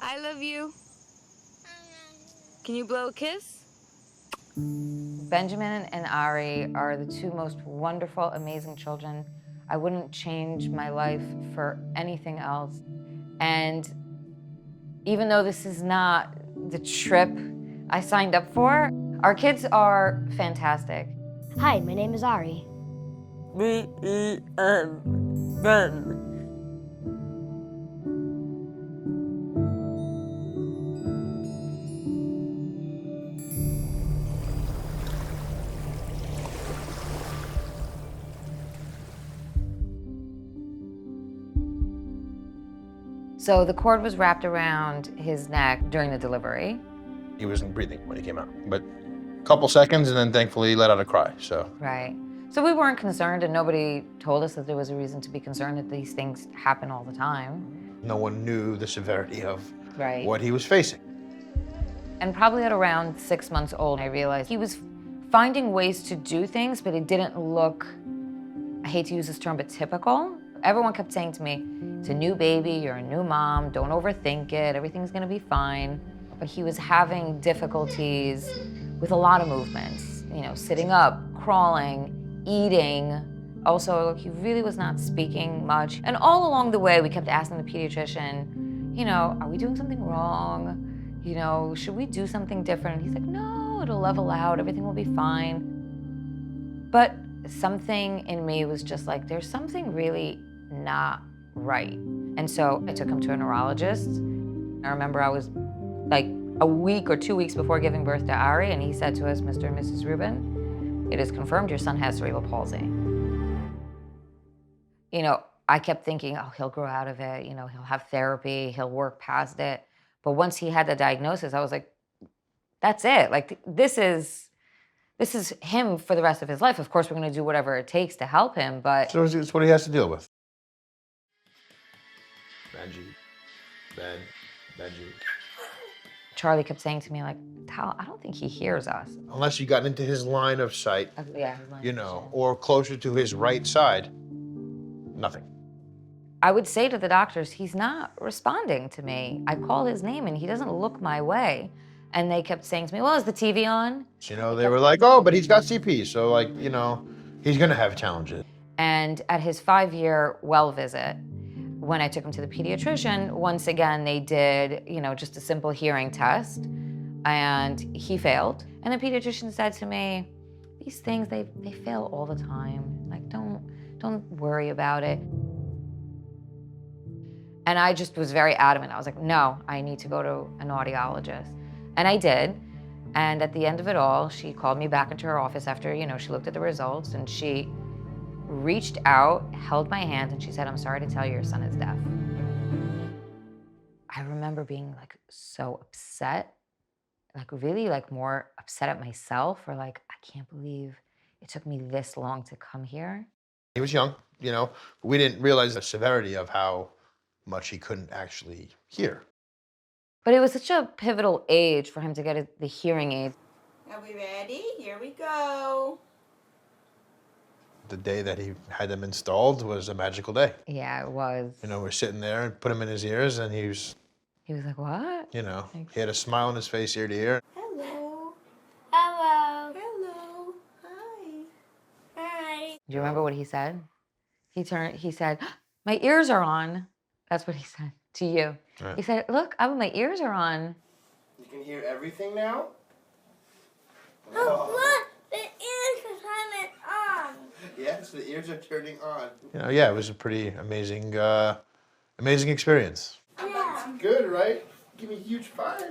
I love you. Can you blow a kiss? Benjamin and Ari are the two most wonderful, amazing children. I wouldn't change my life for anything else. And even though this is not the trip I signed up for, our kids are fantastic. Hi, my name is Ari. Ben. So the cord was wrapped around his neck during the delivery. He wasn't breathing when he came out, but a couple seconds, and then thankfully he let out a cry, so. Right. So we weren't concerned, and nobody told us that there was a reason to be concerned, that these things happen all the time. No one knew the severity of Right. what he was facing. And probably at around 6 months old, I realized he was finding ways to do things, but it didn't look, I hate to use this term, but typical. Everyone kept saying to me, it's a new baby, you're a new mom, don't overthink it, everything's gonna be fine. But he was having difficulties with a lot of movements, you know, sitting up, crawling, eating. Also, he really was not speaking much. And all along the way, we kept asking the pediatrician, you know, are we doing something wrong? You know, should we do something different? And he's like, no, it'll level out, everything will be fine. But something in me was just like, there's something really not right. And so I took him to a neurologist. I remember I was like a week or 2 weeks before giving birth to Ari, and he said to us, Mr. and Mrs. Rubin, it is confirmed your son has cerebral palsy. You know, I kept thinking, oh, he'll grow out of it, you know, he'll have therapy, he'll work past it. But once he had the diagnosis, I was like, that's it. Like, this is him for the rest of his life. Of course, we're gonna do whatever it takes to help him, but So it's what he has to deal with. Benji. Charlie kept saying to me, like, Tal, I don't think he hears us. Unless you got into his line of sight, Yeah, you know, or closer to his right side, nothing. I would say to the doctors, he's not responding to me. I call his name and he doesn't look my way. And they kept saying to me, well, is the TV on? You know, they were like, oh, but he's got CP, so like, you know, he's gonna have challenges. And at his 5-year well visit, when I took him to the pediatrician, once again, they did, you know, just a simple hearing test, and he failed. And the pediatrician said to me, these things, they fail all the time. Like, don't worry about it. And I just was very adamant. I was like, no, I need to go to an audiologist. And I did. And at the end of it all, she called me back into her office after, you know, she looked at the results, and she reached out, held my hand, and she said, I'm sorry to tell you your son is deaf. I remember being like so upset, like really like more upset at myself, or like, I can't believe it took me this long to come here. He was young, you know, but we didn't realize the severity of how much he couldn't actually hear. But it was such a pivotal age for him to get the hearing aid. Are we ready? Here we go. The day that he had them installed was a magical day. Yeah, it was. You know, we're sitting there and put him in his ears, and he was like, what? you know, he had a smile on his face ear to ear. Hello. Hello. Hello. Hi. Hi. Do you remember what he said? He said, my ears are on. That's what he said to you. Right. He said, look, my ears are on. You can hear everything now? Oh, look, the ears are turning on. Yes, the ears are turning on. You know, yeah, it was a pretty amazing, amazing experience. Yeah. Good, right? Give me a huge 5.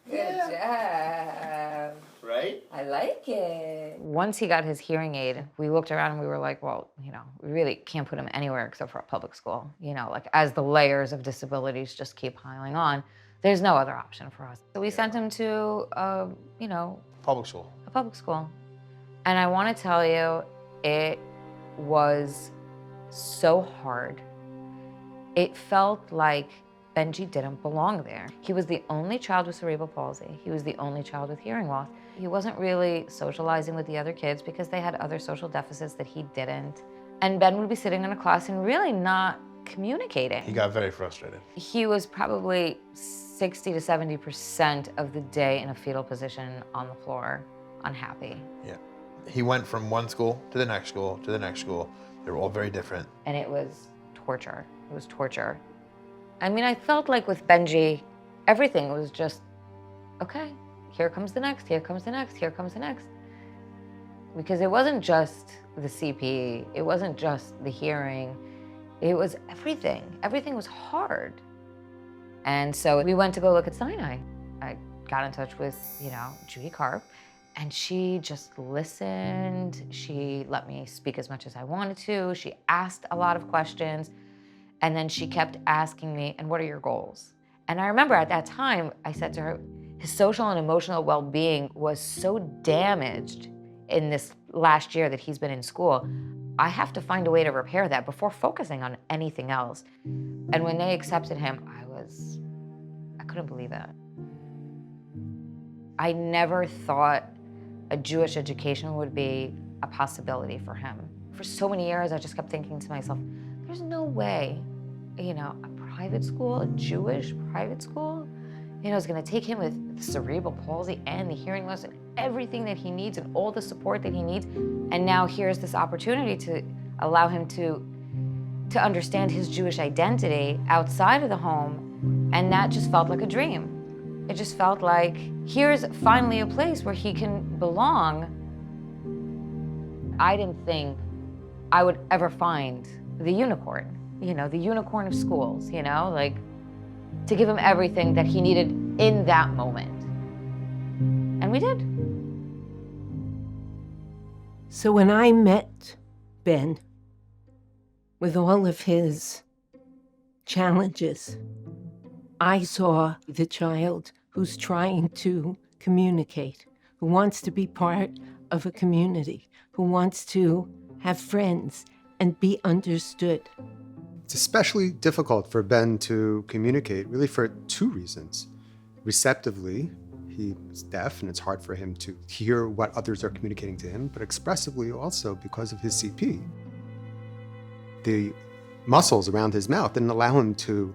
Good job. Right? I like it. Once he got his hearing aid, we looked around and we were like, well, you know, we really can't put him anywhere except for a public school. You know, like as the layers of disabilities just keep piling on, there's no other option for us. So we sent him to, you know, Public school. a public school. And I want to tell you, it was so hard. It felt like Benji didn't belong there. He was the only child with cerebral palsy. He was the only child with hearing loss. He wasn't really socializing with the other kids because they had other social deficits that he didn't. And Ben would be sitting in a class and really not communicating. He got very frustrated. He was probably 60 to 70% of the day in a fetal position on the floor, unhappy. Yeah. He went from one school to the next school to the next school. They were all very different. And it was torture. It was torture. I mean, I felt like with Benji, everything was just, okay, here comes the next, here comes the next, here comes the next. Because it wasn't just the CP, it wasn't just the hearing, it was everything. Everything was hard. And so we went to go look at SINAI. I got in touch with, Judy Karp, and she just listened. She let me speak as much as I wanted to. She asked a lot of questions. And then she kept asking me, and what are your goals? And I remember at that time, I said to her, his social and emotional well-being was so damaged in this last year that he's been in school. I have to find a way to repair that before focusing on anything else. And when they accepted him, I couldn't believe it. I never thought a Jewish education would be a possibility for him. For so many years, I just kept thinking to myself, there's no way, a private school, a Jewish private school, is gonna take him with cerebral palsy and the hearing loss and everything that he needs and all the support that he needs. And now here's this opportunity to allow him to understand his Jewish identity outside of the home. And that just felt like a dream. It just felt like, here's finally a place where he can belong. I didn't think I would ever find the unicorn, the unicorn of schools, to give him everything that he needed in that moment. And we did. So when I met Ben, with all of his challenges, I saw the child who's trying to communicate, who wants to be part of a community, who wants to have friends and be understood. It's especially difficult for Ben to communicate, really for two reasons. Receptively, he's deaf and it's hard for him to hear what others are communicating to him, but expressively also because of his CP. The muscles around his mouth didn't allow him to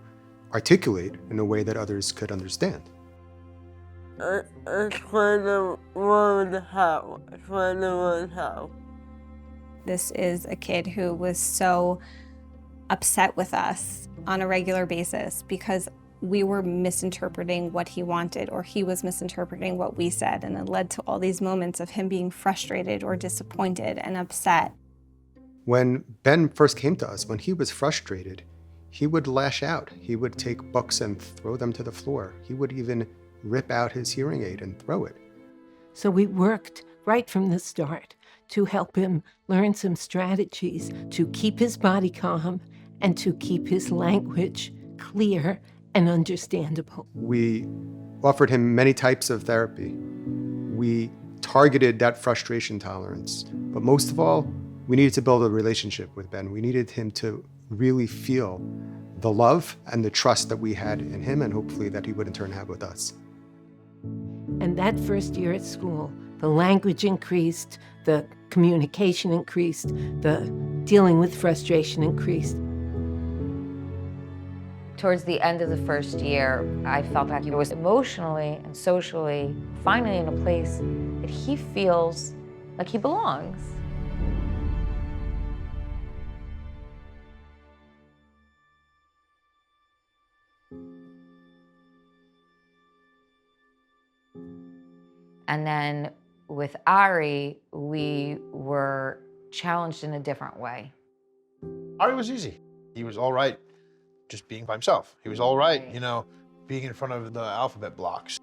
articulate in a way that others could understand. It's trying to learn how. This is a kid who was so upset with us on a regular basis because we were misinterpreting what he wanted, or he was misinterpreting what we said, and it led to all these moments of him being frustrated or disappointed and upset. When Ben first came to us, when he was frustrated, he would lash out. He would take books and throw them to the floor. He would even rip out his hearing aid and throw it. So we worked right from the start to help him learn some strategies to keep his body calm and to keep his language clear and understandable. We offered him many types of therapy. We targeted that frustration tolerance. But most of all, we needed to build a relationship with Ben. We needed him to really feel the love and the trust that we had in him, and hopefully that he would in turn have with us. And that first year at school, the language increased, the communication increased, the dealing with frustration increased. Towards the end of the first year, I felt like he was emotionally and socially finally in a place that he feels like he belongs. And then with Ari, we were challenged in a different way. Ari was easy. He was all right just being by himself. He was all right, being in front of the alphabet blocks.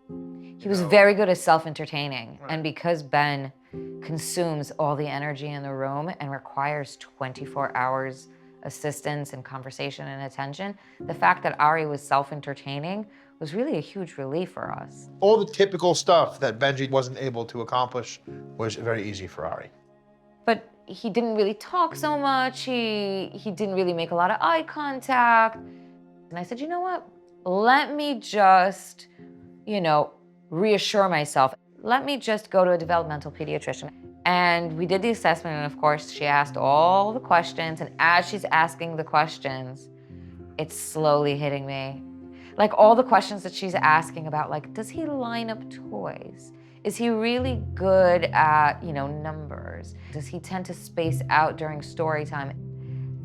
He was very good at self-entertaining. Right. And because Ben consumes all the energy in the room and requires 24 hours assistance and conversation and attention, the fact that Ari was self-entertaining was really a huge relief for us. All the typical stuff that Benji wasn't able to accomplish was very easy for Ari. But he didn't really talk so much. He didn't really make a lot of eye contact. And I said, you know what? Let me just, reassure myself. Let me just go to a developmental pediatrician. And we did the assessment, and of course, she asked all the questions, and as she's asking the questions, it's slowly hitting me. Like all the questions that she's asking about, like, does he line up toys? Is he really good at, numbers? Does he tend to space out during story time?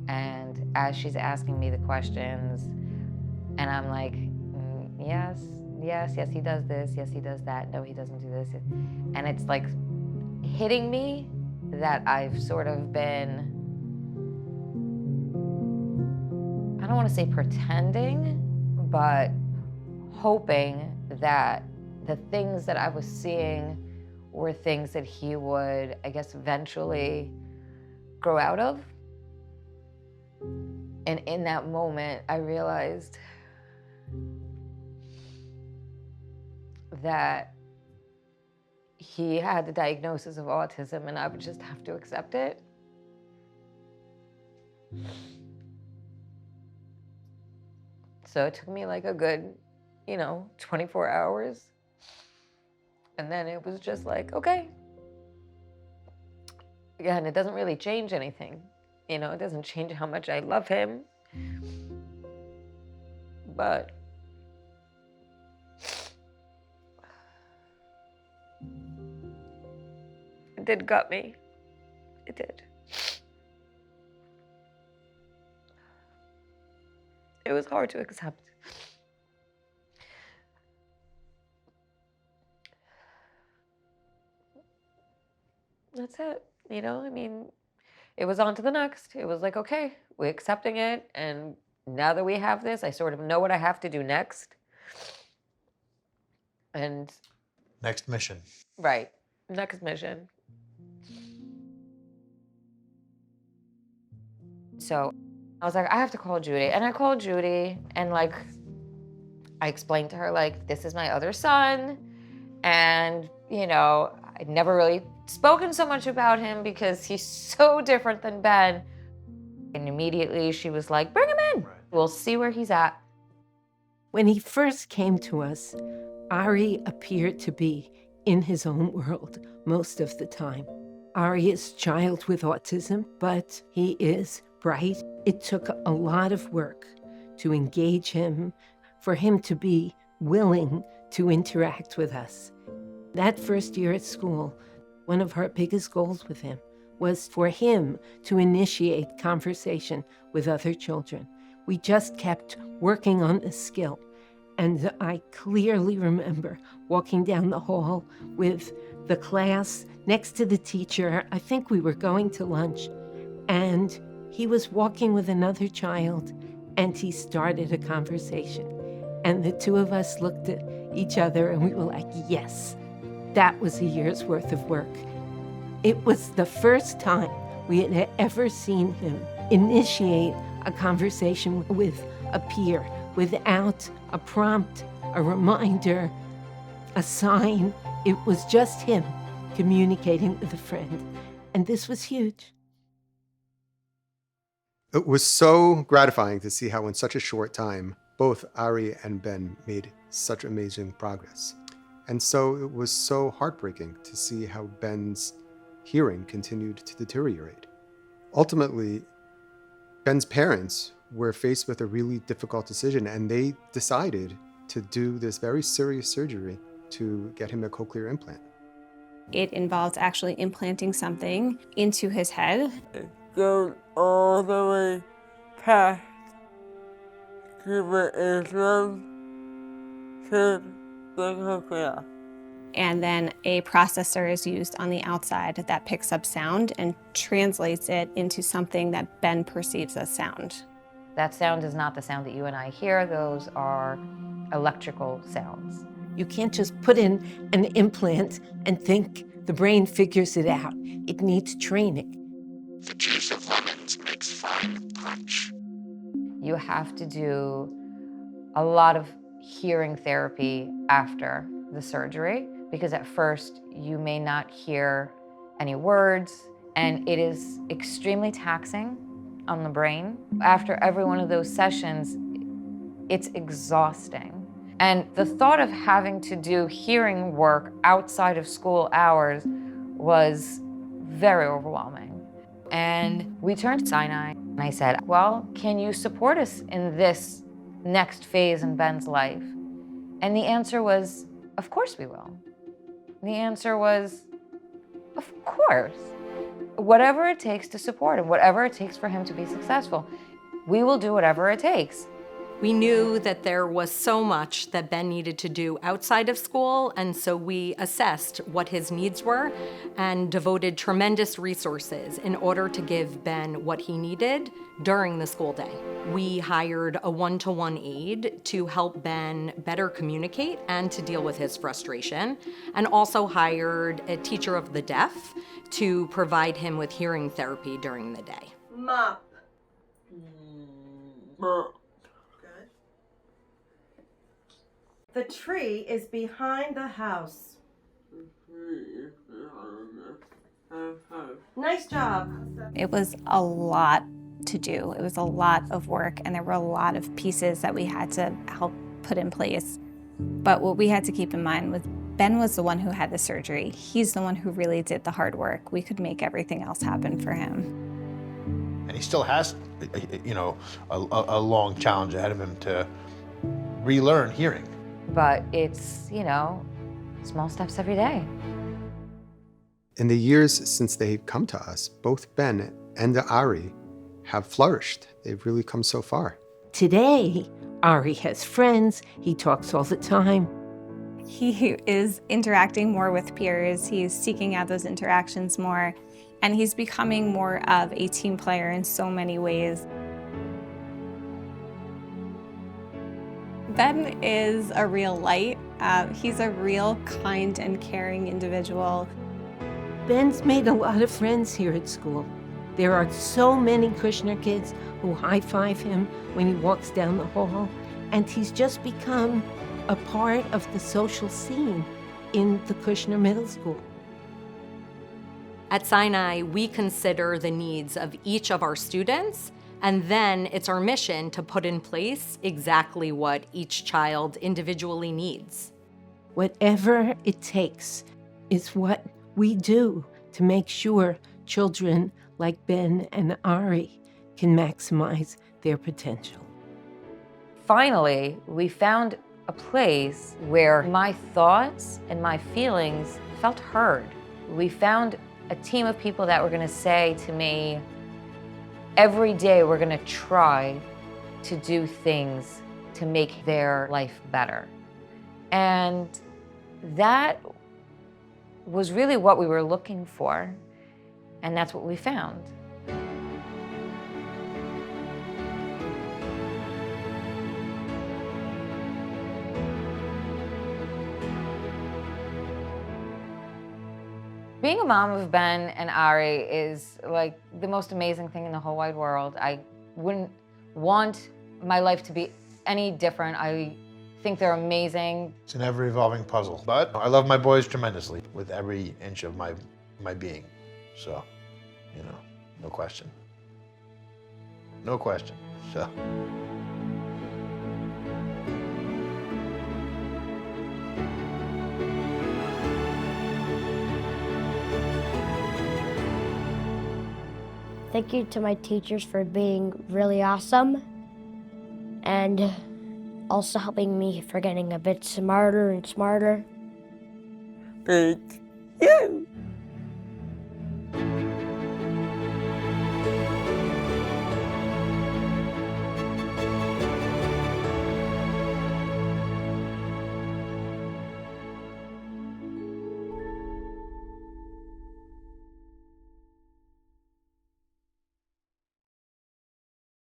And as she's asking me the questions, and I'm like, yes, he does this, yes, he does that, no, he doesn't do this. And it's like hitting me that I've sort of been, I don't want to say pretending, but hoping that the things that I was seeing were things that he would, I guess, eventually grow out of. And in that moment, I realized that he had the diagnosis of autism and I would just have to accept it. So it took me like a good, 24 hours. And then it was just like, okay. Again, it doesn't really change anything. It doesn't change how much I love him. But it did gut me. It did. It was hard to accept. That's it. It was on to the next. It was like, okay, we're accepting it. And now that we have this, I sort of know what I have to do next. And Next mission. right, next mission. So I was like, I have to call Judy. And I called Judy and I explained to her, this is my other son. And, I'd never really spoken so much about him because he's so different than Ben. And immediately she was like, bring him in. Right. We'll see where he's at. When he first came to us, Ari appeared to be in his own world most of the time. Ari is a child with autism, but he is bright. It took a lot of work to engage him, for him to be willing to interact with us. That first year at school, one of our biggest goals with him was for him to initiate conversation with other children. We just kept working on this skill. And I clearly remember walking down the hall with the class next to the teacher. I think we were going to lunch, and he was walking with another child, and he started a conversation. And the two of us looked at each other, and we were like, yes, that was a year's worth of work. It was the first time we had ever seen him initiate a conversation with a peer without a prompt, a reminder, a sign. It was just him communicating with a friend. And this was huge. It was so gratifying to see how in such a short time, both Ari and Ben made such amazing progress. And so it was so heartbreaking to see how Ben's hearing continued to deteriorate. Ultimately, Ben's parents were faced with a really difficult decision, and they decided to do this very serious surgery to get him a cochlear implant. It involves actually implanting something into his head. It goes all the way past the eardrum to the cochlea. And then a processor is used on the outside that picks up sound and translates it into something that Ben perceives as sound. That sound is not the sound that you and I hear. Those are electrical sounds. You can't just put in an implant and think the brain figures it out. It needs training. The juice of lemons makes fine punch. You have to do a lot of hearing therapy after the surgery, because at first you may not hear any words, and it is extremely taxing on the brain. After every one of those sessions, it's exhausting. And the thought of having to do hearing work outside of school hours was very overwhelming. And we turned to Sinai and I said, well, can you support us in this next phase in Ben's life? And the answer was, of course we will. The answer was, of course. Whatever it takes to support him, whatever it takes for him to be successful, we will do whatever it takes. We knew that there was so much that Ben needed to do outside of school, and so we assessed what his needs were and devoted tremendous resources in order to give Ben what he needed during the school day. We hired a one-to-one aide to help Ben better communicate and to deal with his frustration, and also hired a teacher of the deaf to provide him with hearing therapy during the day. Mop. The tree is behind the house. Nice job. It was a lot to do. It was a lot of work, and there were a lot of pieces that we had to help put in place. But what we had to keep in mind was Ben was the one who had the surgery. He's the one who really did the hard work. We could make everything else happen for him. And he still has, a long challenge ahead of him to relearn hearing. But it's, small steps every day. In the years since they've come to us, both Ben and Ari have flourished. They've really come so far. Today, Ari has friends. He talks all the time. He is interacting more with peers. He's seeking out those interactions more, and he's becoming more of a team player in so many ways. Ben is a real light. He's a real kind and caring individual. Ben's made a lot of friends here at school. There are so many Kushner kids who high-five him when he walks down the hall, and he's just become a part of the social scene in the Kushner Middle School. At Sinai, we consider the needs of each of our students, and then it's our mission to put in place exactly what each child individually needs. Whatever it takes is what we do to make sure children like Ben and Ari can maximize their potential. Finally, we found a place where my thoughts and my feelings felt heard. We found a team of people that were going to say to me, every day we're going to try to do things to make their life better. And that was really what we were looking for, and that's what we found. Being a mom of Ben and Ari is like the most amazing thing in the whole wide world. I wouldn't want my life to be any different. I think they're amazing. It's an ever-evolving puzzle, but I love my boys tremendously with every inch of my being. So, no question. No question, so. Thank you to my teachers for being really awesome and also helping me for getting a bit smarter and smarter. Thank you.